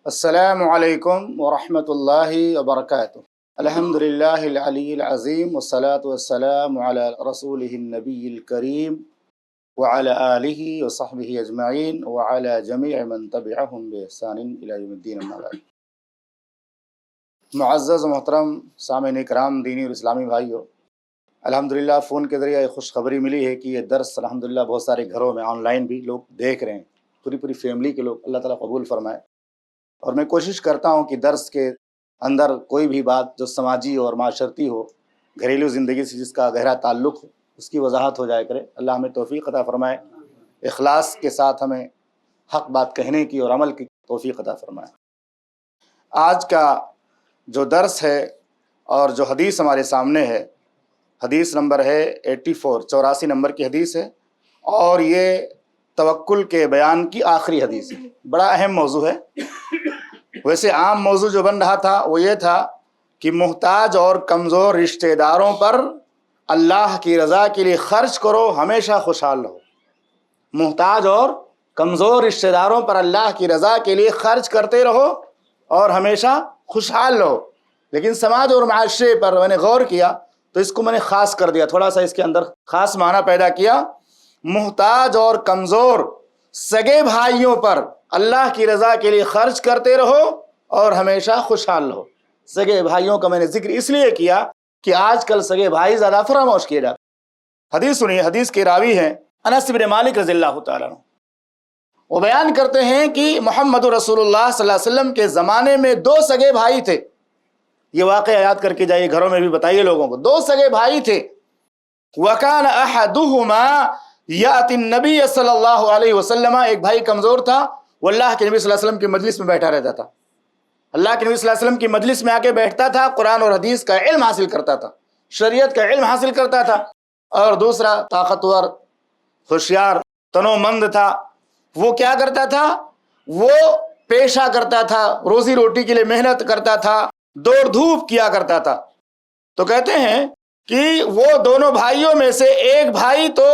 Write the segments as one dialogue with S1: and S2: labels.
S1: السلام علیکم ورحمۃ اللہ وبرکاتہ۔ الحمد للہ العلی العظیم والصلاة والسلام علی رسولہ النبی الکریم وعلی آلہ وصحبہ اجمعین وعلی جمیع من تبعہم بإحسان الی یوم الدین، اما بعد۔ معزز و محترم سامعین کرام، دینی اور اسلامی بھائیو، الحمدللہ فون کے ذریعے خوشخبری ملی ہے کہ یہ درس الحمدللہ بہت سارے گھروں میں آن لائن بھی لوگ دیکھ رہے ہیں، پوری فیملی کے لوگ، اللہ تعالیٰ قبول فرمائے۔ اور میں کوشش کرتا ہوں کہ درس کے اندر کوئی بھی بات جو سماجی اور معاشرتی ہو، گھریلو زندگی سے جس کا گہرا تعلق ہو، اس کی وضاحت ہو جائے کرے۔ اللہ ہمیں توفیق عطا فرمائے، اخلاص کے ساتھ ہمیں حق بات کہنے کی اور عمل کی توفیق عطا فرمائے۔ آج کا جو درس ہے اور جو حدیث ہمارے سامنے ہے، حدیث نمبر ہے 84 نمبر کی حدیث ہے، اور یہ توکل کے بیان کی آخری حدیث ہے۔ بڑا اہم موضوع ہے۔ ویسے عام موضوع جو بن رہا تھا وہ یہ تھا کہ محتاج اور کمزور رشتہ داروں پر اللہ کی رضا کے لیے خرچ کرو، ہمیشہ خوشحال رہو۔ محتاج اور کمزور رشتہ داروں پر اللہ کی رضا کے لیے خرچ کرتے رہو اور ہمیشہ خوشحال رہو۔ لیکن سماج اور معاشرے پر میں نے غور کیا تو اس کو میں نے خاص کر دیا، تھوڑا سا اس کے اندر خاص معنی پیدا کیا۔ محتاج اور کمزور سگے بھائیوں پر اللہ کی رضا کے لیے خرچ کرتے رہو اور ہمیشہ خوشحال رہو۔ سگے بھائیوں کا میں نے ذکر اس لیے کیا کہ آج کل سگے بھائی زیادہ فراموش کیے جاتے۔ حدیث سنیے، حدیث کے راوی ہیں انس بن مالک رضی اللہ تعالیٰ عنہ۔ وہ بیان کرتے ہیں کہ محمد رسول اللہ صلی اللہ علیہ وسلم کے زمانے میں 2 سگے بھائی تھے۔ یہ واقعہ یاد کر کے جائیے، گھروں میں بھی بتائیے لوگوں کو۔ 2 سگے بھائی تھے۔ وَكَانَ أَحَدُهُمَا یاتی النبی صلی اللہ علیہ وسلم، ایک بھائی کمزور تھا، وہ اللہ کے نبی صلی اللہ علیہ وسلم کی مجلس میں بیٹھا رہتا تھا۔ اللہ کے نبی صلی اللہ علیہ وسلم کی مجلس میں آ کے بیٹھتا تھا، قرآن اور حدیث کا علم حاصل کرتا تھا، شریعت کا علم حاصل کرتا تھا۔ اور دوسرا طاقتور، ہوشیار، تنو مند تھا۔ وہ کیا کرتا تھا؟ وہ پیشہ کرتا تھا، روزی روٹی کے لیے محنت کرتا تھا، دوڑ دھوپ کیا کرتا تھا۔ تو کہتے ہیں کہ وہ دونوں بھائیوں میں سے ایک بھائی تو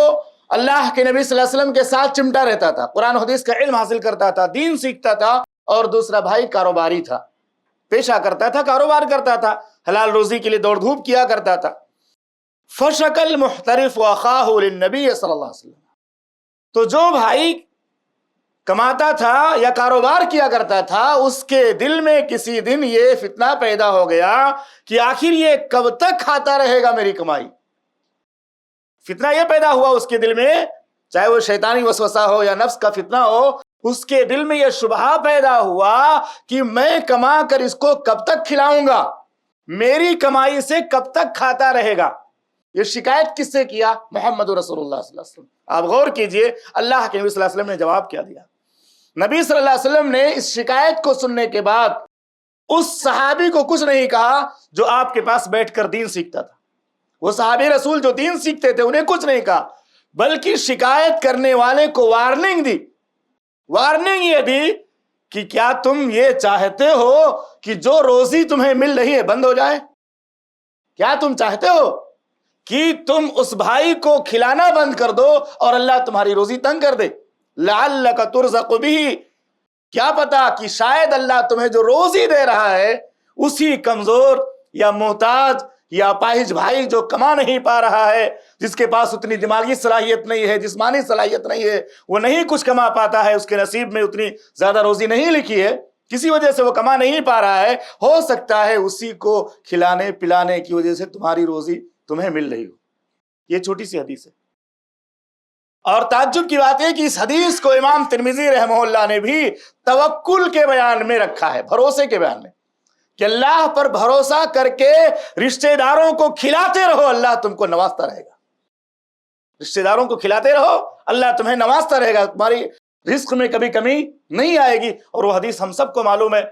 S1: اللہ کے نبی صلی اللہ علیہ وسلم کے ساتھ چمٹا رہتا تھا، قرآن و حدیث کا علم حاصل کرتا تھا، دین سیکھتا تھا، اور دوسرا بھائی کاروباری تھا، پیشہ کرتا تھا، کاروبار کرتا تھا، حلال روزی کے لیے دوڑ دھوپ کیا کرتا تھا۔ فشک المحترف اخاہ للنبی صلی اللہ علیہ وسلم، تو جو بھائی کماتا تھا یا کاروبار کیا کرتا تھا، اس کے دل میں کسی دن یہ فتنہ پیدا ہو گیا کہ آخر یہ کب تک کھاتا رہے گا میری کمائی۔ فتنہ یہ پیدا ہوا اس کے دل میں، چاہے وہ شیطانی وسوسہ ہو یا نفس کا فتنہ ہو، اس کے دل میں یہ شبہہ پیدا ہوا کہ میں کما کر اس کو کب تک کھلاؤں گا، میری کمائی سے کب تک کھاتا رہے گا۔ یہ شکایت کس سے کیا؟ محمد رسول اللہ صلی اللہ علیہ وسلم۔ آپ غور کیجئے، اللہ کے نبی صلی اللہ علیہ وسلم نے جواب کیا دیا۔ نبی صلی اللہ علیہ وسلم نے اس شکایت کو سننے کے بعد اس صحابی کو کچھ نہیں کہا جو آپ کے پاس بیٹھ کر دین سیکھتا تھا۔ وہ صحابی رسول جو دین سیکھتے تھے انہیں کچھ نہیں کہا، بلکہ شکایت کرنے والے کو وارننگ دی۔ وارننگ یہ دی کہ کیا تم یہ چاہتے ہو کہ جو روزی تمہیں مل رہی ہے بند ہو جائے؟ کیا تم چاہتے ہو کہ تم اس بھائی کو کھلانا بند کر دو اور اللہ تمہاری روزی تنگ کر دے؟ لعلک ترزق بہ، کیا پتا کہ شاید اللہ تمہیں جو روزی دے رہا ہے اسی کمزور یا محتاج یا اپاہج بھائی جو کما نہیں پا رہا ہے، جس کے پاس اتنی دماغی صلاحیت نہیں ہے، جسمانی صلاحیت نہیں ہے، وہ نہیں کچھ کما پاتا ہے، اس کے نصیب میں اتنی زیادہ روزی نہیں لکھی ہے، کسی وجہ سے وہ کما نہیں پا رہا ہے، ہو سکتا ہے اسی کو کھلانے پلانے کی وجہ سے تمہاری روزی تمہیں مل رہی ہو۔ یہ چھوٹی سی حدیث ہے، اور تعجب کی بات ہے کہ اس حدیث کو امام ترمذی رحمہ اللہ نے بھی توکل کے بیان میں رکھا ہے، بھروسے کے بیان میں، کہ اللہ پر بھروسہ کر کے رشتہ داروں کو کھلاتے رہو، اللہ تم کو نوازتا رہے گا۔ رشتہ داروں کو کھلاتے رہو، اللہ تمہیں نوازتا رہے گا، تمہاری رزق میں کبھی کمی نہیں آئے گی۔ اور وہ حدیث ہم سب کو معلوم ہے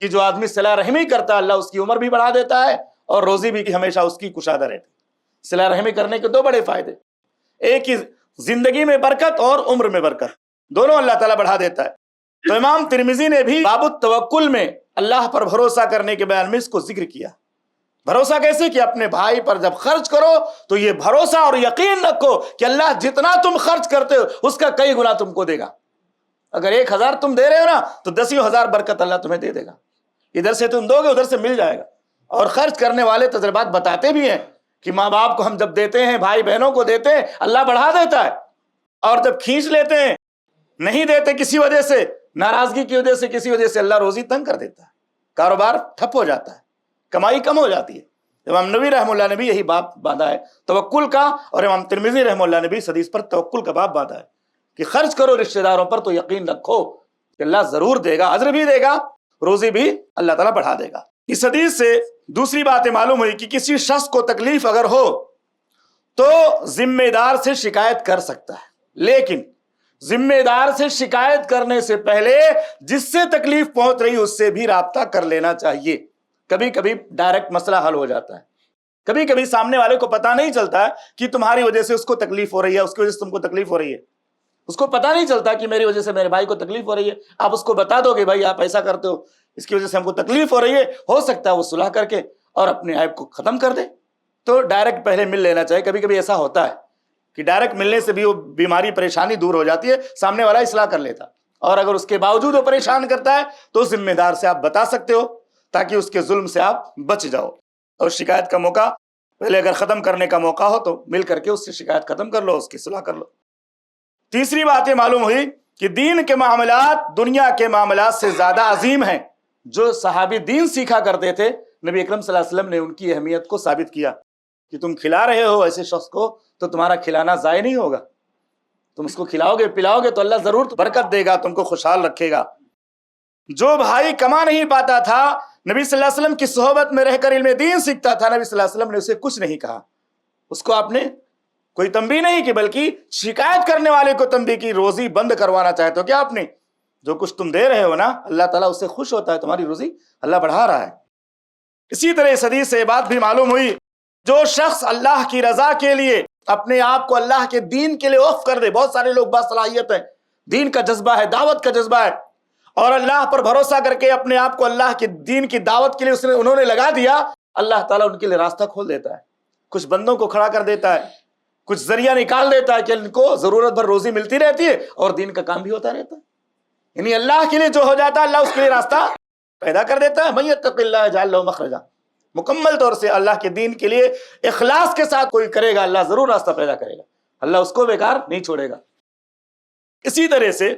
S1: کہ جو آدمی صلہ رحمی کرتا ہے اللہ اس کی عمر بھی بڑھا دیتا ہے اور روزی بھی ہمیشہ اس کی کشادہ رہتی ہے۔ صلہ رحمی کرنے کے 2 بڑے فائدے، ایک ہی زندگی میں برکت اور عمر میں برکت، دونوں اللہ تعالیٰ بڑھا دیتا ہے۔ تو امام ترمذی نے بھی باب التوکل میں اللہ پر بھروسہ کرنے کے بیان میں اس کو ذکر کیا۔ بھروسہ کیسے؟ کہ اپنے بھائی پر جب خرچ کرو تو یہ بھروسہ اور یقین رکھو کہ اللہ جتنا تم خرچ کرتے ہو اس کا کئی گنا تم کو دے گا۔ اگر 1000 تم دے رہے ہو نا تو 10,000 برکت اللہ تمہیں دے دے گا. ادھر سے تم دو گے ادھر سے مل جائے گا. اور خرچ کرنے والے تجربات بتاتے بھی ہیں کہ ماں باپ کو ہم جب دیتے ہیں، بھائی بہنوں کو دیتے ہیں، اللہ بڑھا دیتا ہے. اور جب کھینچ لیتے ہیں، نہیں دیتے کسی وجہ سے، ناراضگی کی وجہ سے، کسی وجہ سے، اللہ روزی تنگ کر دیتا ہے، کاروبار ٹھپ ہو جاتا ہے، کمائی کم ہو جاتی ہے. امام نبوی رحمہ اللہ نے بھی یہی باب باندھا ہے توکل کا، اور امام ترمذی رحمہ اللہ نے بھی اس حدیث پر توکل کا باب باندھا ہے کہ خرچ کرو رشتہ داروں پر تو یقین رکھو کہ اللہ ضرور دے گا، اجر بھی دے گا، روزی بھی اللہ تعالیٰ بڑھا دے گا. اس حدیث سے دوسری بات معلوم ہوئی کہ کسی شخص کو تکلیف اگر ہو تو ذمہ دار سے شکایت کر سکتا ہے، لیکن ذمہ دار سے شکایت کرنے سے پہلے جس سے تکلیف پہنچ رہی اس سے بھی رابطہ کر لینا چاہیے. کبھی کبھی ڈائریکٹ مسئلہ حل ہو جاتا ہے، کبھی کبھی سامنے والے کو پتہ نہیں چلتا کہ تمہاری وجہ سے اس کو تکلیف ہو رہی ہے، اس کی وجہ سے تم کو تکلیف ہو رہی ہے. اس کو پتہ نہیں چلتا کہ میری وجہ سے میرے بھائی کو تکلیف ہو رہی ہے. آپ اس کو بتا دو کہ بھائی آپ ایسا کرتے ہو، اس کی وجہ سے ہم کو تکلیف ہو رہی ہے، ہو سکتا ہے وہ صلح کر کے اور اپنے عیب کو ختم کر دے. تو ڈائریکٹ پہلے مل لینا چاہیے. کبھی کبھی ایسا ہوتا ہے کہ ڈائریکٹ ملنے سے بھی وہ بیماری پریشانی دور ہو جاتی ہے، سامنے والا اصلاح کر لیتا. اور اگر اس کے باوجود وہ پریشان کرتا ہے تو ذمہ دار سے آپ بتا سکتے ہو تاکہ اس کے ظلم سے آپ بچ جاؤ. اور شکایت کا موقع پہلے اگر ختم کرنے کا موقع ہو تو مل کر کے اس سے شکایت ختم کر لو، اس کی صلح کر لو. تیسری بات یہ معلوم ہوئی کہ دین کے معاملات دنیا کے معاملات سے زیادہ عظیم ہیں. جو صحابی دین سیکھا کرتے تھے، نبی اکرم صلی اللہ علیہ وسلم نے ان کی اہمیت کو ثابت کیا کہ تم کھلا رہے ہو ایسے شخص کو تو تمہارا کھلانا ضائع نہیں ہوگا. تم اس کو کھلاؤ گے پلاؤ گے تو اللہ ضرور برکت دے گا، تم کو خوشحال رکھے گا. جو بھائی کما نہیں پاتا تھا، نبی صلی اللہ علیہ وسلم کی صحبت میں رہ کر علم دین سیکھتا تھا، نبی صلی اللہ علیہ وسلم نے اسے کچھ نہیں کہا. اس کو آپ نے کوئی تنبیہ نہیں کی، بلکہ شکایت کرنے والے کو تنبیہ کی. روزی بند کروانا چاہتے ہو کیا آپ نے؟ جو کچھ تم دے رہے ہو نا، اللہ تعالیٰ اس سے خوش ہوتا ہے، تمہاری روزی اللہ بڑھا رہا ہے. اسی طرح اس حدیث سے یہ بات بھی معلوم ہوئی، جو شخص اللہ کی رضا کے لیے اپنے آپ کو اللہ کے دین کے لیے وقف کر دے. بہت سارے لوگ باصلاحیت ہیں، دین کا جذبہ ہے، دعوت کا جذبہ ہے، اور اللہ پر بھروسہ کر کے اپنے آپ کو اللہ کے دین کی دعوت کے لیے انہوں نے لگا دیا. اللہ تعالیٰ ان کے لیے راستہ کھول دیتا ہے، کچھ بندوں کو کھڑا کر دیتا ہے، کچھ ذریعہ نکال دیتا ہے کہ ان کو ضرورت بھر روزی ملتی رہتی ہے اور دین کا کام بھی ہوتا رہتا ہے. یعنی اللہ کے لیے جو ہو جاتا ہے اللہ اس کے لیے راستہ پیدا کر دیتا ہے. من یتق اللہ یجعل لہ مخرجا. مکمل طور سے اللہ کے دین کے لیے اخلاص کے ساتھ کوئی کرے گا، اللہ ضرور راستہ پیدا کرے گا، اللہ اس کو بیکار نہیں چھوڑے گا. اسی طرح سے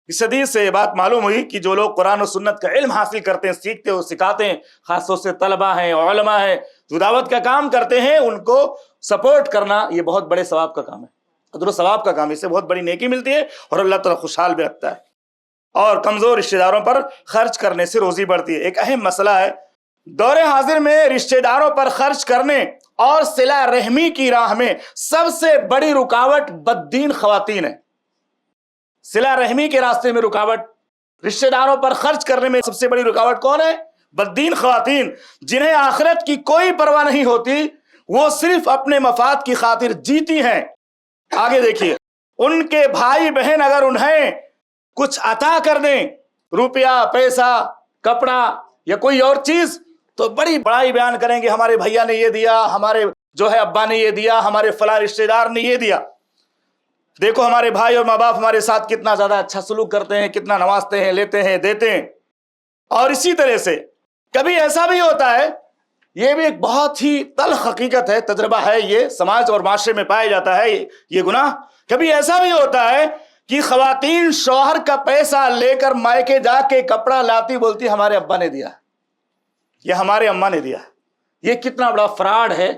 S1: اس حدیث سے یہ بات معلوم ہوئی کہ جو لوگ قرآن و سنت کا علم حاصل کرتے ہیں، سیکھتے ہیں، سکھاتے ہیں، خاص طور سے طلبہ ہیں، علماء ہیں، جو دعوت کا کام کرتے ہیں، ان کو سپورٹ کرنا یہ بہت بڑے ثواب کا کام ہے، اجر و ثواب کا کام ہے. اس سے بہت بڑی نیکی ملتی ہے اور اللہ تعالیٰ خوشحال بھی رکھتا ہے. اور کمزور رشتہ داروں پر خرچ کرنے سے روزی بڑھتی ہے. ایک اہم مسئلہ ہے دور حاضر میں رشتہ داروں پر خرچ کرنے اور صلہ رحمی کی راہ میں سب سے بڑی رکاوٹ بددین خواتین ہے. صلہ رحمی کے راستے میں رکاوٹ، رشتہ داروں پر خرچ کرنے میں سب سے بڑی رکاوٹ کون ہے؟ بددین خواتین، جنہیں آخرت کی کوئی پرواہ نہیں ہوتی، وہ صرف اپنے مفاد کی خاطر جیتی ہیں. آگے دیکھیے، ان کے بھائی بہن اگر انہیں کچھ عطا کر دیں، روپیہ، پیسہ، کپڑا یا کوئی اور چیز، تو بڑی بڑائی بیان کریں گے ہمارے بھیا نے یہ دیا، ہمارے جو ہے ابا نے یہ دیا، ہمارے فلاں رشتہ دار نے یہ دیا، دیکھو ہمارے بھائی اور ماں باپ ہمارے ساتھ کتنا زیادہ اچھا سلوک کرتے ہیں، کتنا نوازتے ہیں، لیتے ہیں، دیتے ہیں. اور اسی طرح سے کبھی ایسا بھی ہوتا ہے، یہ بھی ایک بہت ہی تلخ حقیقت ہے، تجربہ ہے، یہ سماج اور معاشرے میں پایا جاتا ہے یہ گناہ. کبھی ایسا بھی ہوتا ہے کہ خواتین شوہر کا پیسہ لے کر مائکے جا کے کپڑا لاتی، بولتی ہمارے ابا نے دیا یا ہمارے اماں نے دیا. یہ کتنا بڑا فراڈ ہے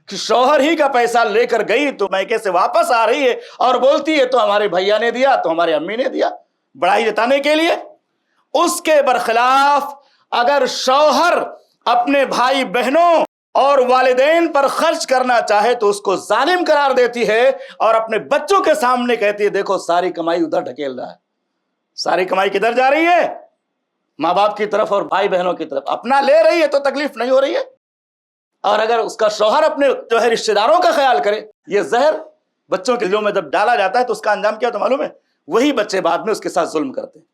S1: کہ شوہر ہی کا پیسہ لے کر گئی تو مائکے سے واپس آ رہی ہے اور بولتی ہے تو ہمارے بھیا نے دیا، تو ہمارے امی نے دیا، بڑائی جتانے کے لیے. اس کے برخلاف اگر شوہر اپنے بھائی بہنوں اور والدین پر خرچ کرنا چاہے تو اس کو ظالم قرار دیتی ہے اور اپنے بچوں کے سامنے کہتی ہے دیکھو ساری کمائی ادھر ڈھکیل رہا ہے. ساری کمائی کدھر جا رہی ہے؟ ماں باپ کی طرف اور بھائی بہنوں کی طرف. اپنا لے رہی ہے تو تکلیف نہیں ہو رہی ہے، اور اگر اس کا شوہر اپنے جو ہے رشتہ داروں کا خیال کرے، یہ زہر بچوں کے دلوں میں جب ڈالا جاتا ہے تو اس کا انجام کیا تو معلوم ہے؟ وہی بچے بعد میں اس کے ساتھ ظلم کرتے ہیں.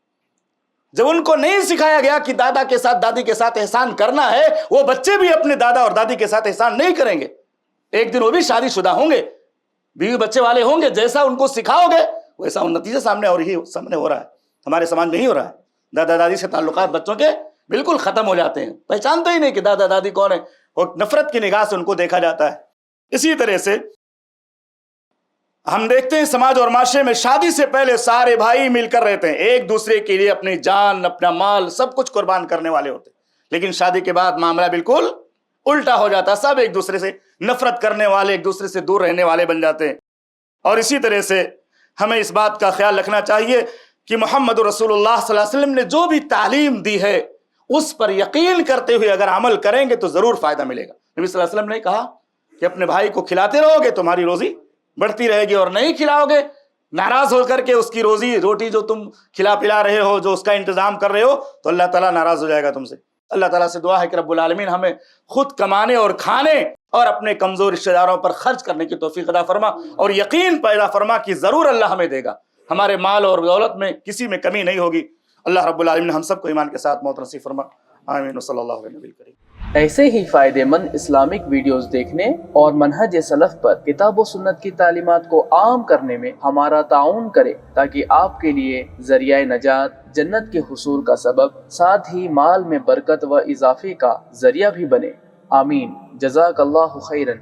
S1: جب ان کو نہیں سکھایا گیا کہ دادا کے ساتھ دادی کے ساتھ احسان کرنا ہے، وہ بچے بھی اپنے دادا اور دادی کے ساتھ احسان نہیں کریں گے. ایک دن وہ بھی شادی شدہ ہوں گے، بیوی بچے والے ہوں گے، جیسا ان کو سکھاؤ گے ویسا ان نتیجہ سامنے ہو رہا ہے. ہمارے سماج میں نہیں ہو رہا ہے. دادا دادی سے تعلقات بچوں کے بالکل ختم ہو جاتے ہیں, پہچانتے ہی نہیں کہ دادا دادی کون ہے, اور نفرت کی نگاہ سے ان کو دیکھا جاتا ہے. اسی طرح سے ہم دیکھتے ہیں سماج اور معاشرے میں شادی سے پہلے سارے بھائی مل کر رہتے ہیں, ایک دوسرے کے لیے اپنی جان اپنا مال سب کچھ قربان کرنے والے ہوتے ہیں, لیکن شادی کے بعد معاملہ بالکل الٹا ہو جاتا ہے, سب ایک دوسرے سے نفرت کرنے والے, ایک دوسرے سے دور رہنے والے بن جاتے ہیں. اور اسی طرح سے ہمیں اس بات کا خیال رکھنا چاہیے کہ محمد رسول اللہ صلی اللہ علیہ وسلم نے جو بھی تعلیم دی ہے اس پر یقین کرتے ہوئے اگر عمل کریں گے تو ضرور فائدہ ملے گا. نبی صلی اللہ علیہ وسلم نے کہا کہ اپنے بھائی کو کھلاتے رہو گے تمہاری روزی بڑھتی رہے گی, اور نہیں کھلاؤ گے ناراض ہو کر کے اس کی روٹی جو تم کھلا پلا رہے ہو, جو اس کا انتظام کر رہے ہو, تو اللہ تعالیٰ ناراض ہو جائے گا تم سے. اللہ تعالیٰ سے دعا ہے کہ رب العالمین ہمیں خود کمانے اور کھانے اور اپنے کمزور رشتہ داروں پر خرچ کرنے کی توفیق عطا فرما, اور یقین پیدا فرما کہ ضرور اللہ ہمیں دے گا, ہمارے مال اور دولت میں کسی میں کمی نہیں ہوگی. اللہ رب العالمین ہم سب کو ایمان کے ساتھ موت نصیب فرما. آمین و صلی اللہ علیہ وسلم.
S2: ایسے ہی فائدے مند اسلامک ویڈیوز دیکھنے اور منہج سلف پر کتاب و سنت کی تعلیمات کو عام کرنے میں ہمارا تعاون کریں, تاکہ آپ کے لیے ذریعہ نجات, جنت کے حصول کا سبب, ساتھ ہی مال میں برکت و اضافے کا ذریعہ بھی بنے. آمین. جزاک اللہ خیرن.